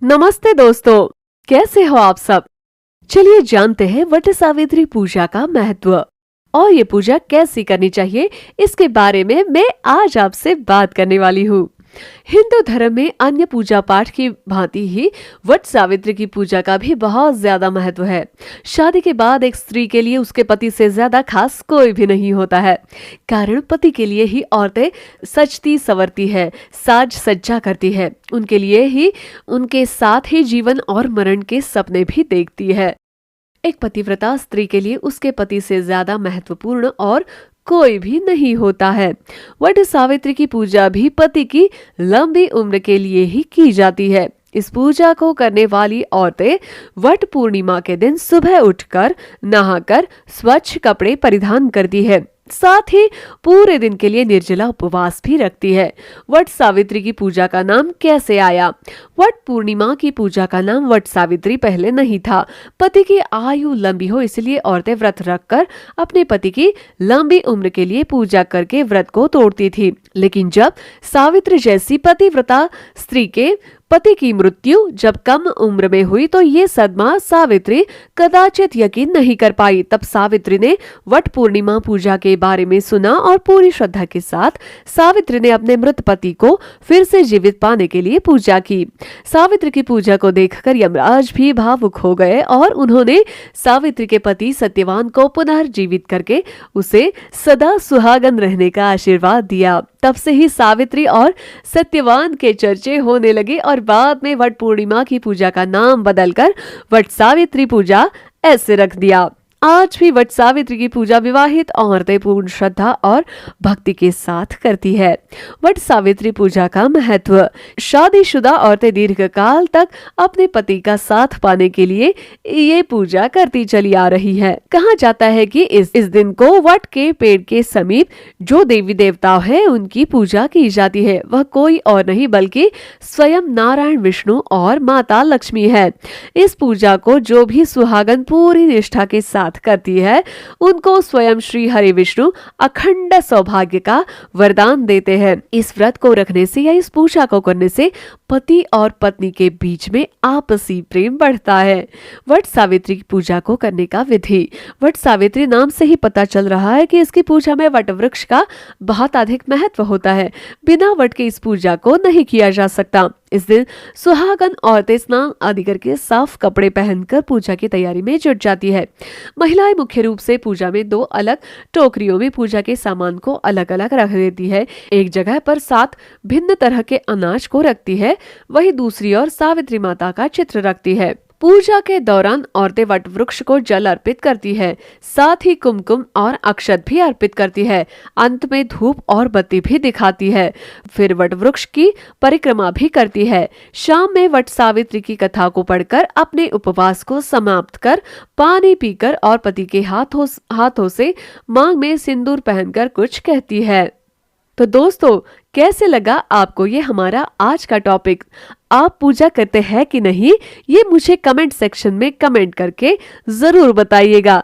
नमस्ते दोस्तों, कैसे हो आप सब। चलिए जानते हैं वट सावित्री पूजा का महत्व और ये पूजा कैसी करनी चाहिए, इसके बारे में मैं आज आपसे बात करने वाली हूँ। हिंदू धर्म में अन्य पूजा पाठ की भांति ही वट सावित्री की पूजा का भी बहुत ज्यादा महत्व है। शादी के बाद एक स्त्री के लिए उसके पति से ज्यादा खास कोई भी नहीं होता है। कारण पति के लिए ही औरतें सजती संवरती है, साज सज्जा करती है, उनके लिए ही, उनके साथ ही जीवन और मरण के सपने भी देखती है। एक पतिव्रता स्त्री के लिए उसके पति से ज्यादा महत्वपूर्ण और कोई भी नहीं होता है। वट सावित्री की पूजा भी पति की लंबी उम्र के लिए ही की जाती है। इस पूजा को करने वाली औरतें वट पूर्णिमा के दिन सुबह उठकर नहाकर स्वच्छ कपड़े परिधान करती है, साथ ही पूरे दिन के लिए निर्जला उपवास भी रखती है। वट सावित्री की पूजा का नाम कैसे आया? वट पूर्णिमा की पूजा का नाम वट सावित्री पहले नहीं था। पति की आयु लंबी हो इसलिए औरतें व्रत रखकर अपने पति की लंबी उम्र के लिए पूजा करके व्रत को तोड़ती थी। लेकिन जब सावित्री जैसी पतिव्रता स्त्री के पति की मृत्यु जब कम उम्र में हुई तो ये सदमा सावित्री कदाचित यकीन नहीं कर पाई। तब सावित्री ने वट पूर्णिमा पूजा के बारे में सुना और पूरी श्रद्धा के साथ सावित्री ने अपने मृत पति को फिर से जीवित पाने के लिए पूजा की। सावित्री की पूजा को देखकर यमराज भी भावुक हो गए और उन्होंने सावित्री के पति सत्यवान को पुनर्जीवित करके उसे सदा सुहागन रहने का आशीर्वाद दिया। तब से ही सावित्री और सत्यवान के चर्चे होने लगे और बाद में वट पूर्णिमा की पूजा का नाम बदलकर वट सावित्री पूजा ऐसे रख दिया। आज भी वट सावित्री की पूजा विवाहित औरतें पूर्ण श्रद्धा और भक्ति के साथ करती है। वट सावित्री पूजा का महत्व। शादीशुदा औरतें दीर्घकाल तक अपने पति का साथ पाने के लिए ये पूजा करती चली आ रही है। कहा जाता है कि इस दिन को वट के पेड़ के समीप जो देवी देवता है उनकी पूजा की जाती है। वह कोई और नहीं बल्कि स्वयं नारायण विष्णु और माता लक्ष्मी है। इस पूजा को जो भी सुहागन पूरी निष्ठा के साथ करती है उनको स्वयं श्री हरि विष्णु अखंड सौभाग्य का वरदान देते हैं। इस व्रत को रखने से या इस पूजा को करने से पति और पत्नी के बीच में आपसी प्रेम बढ़ता है। वट सावित्री की पूजा को करने का विधि। वट सावित्री नाम से ही पता चल रहा है कि इसकी पूजा में वट वृक्ष का बहुत अधिक महत्व होता है। बिना वट के इस पूजा को नहीं किया जा सकता। इस दिन सुहागन औरतें स्नान आदि करके साफ कपड़े पहनकर पूजा की तैयारी में जुट जाती है। महिलाएं मुख्य रूप से पूजा में दो अलग टोकरियों में पूजा के सामान को अलग अलग रख देती है। एक जगह पर 7 भिन्न तरह के अनाज को रखती है, वही दूसरी ओर सावित्री माता का चित्र रखती है। पूजा के दौरान औरतें वट वृक्ष को जल अर्पित करती है, साथ ही कुमकुम और अक्षत भी अर्पित करती है। अंत में धूप और बत्ती भी दिखाती है, फिर वट वृक्ष की परिक्रमा भी करती है। शाम में वट सावित्री की कथा को पढ़कर अपने उपवास को समाप्त कर पानी पीकर और पति के हाथों से मांग में सिंदूर पहनकर कुछ कहती है। तो दोस्तों, कैसे लगा आपको ये हमारा आज का टॉपिक? आप पूजा करते हैं कि नहीं, ये मुझे कमेंट सेक्शन में कमेंट करके जरूर बताइएगा।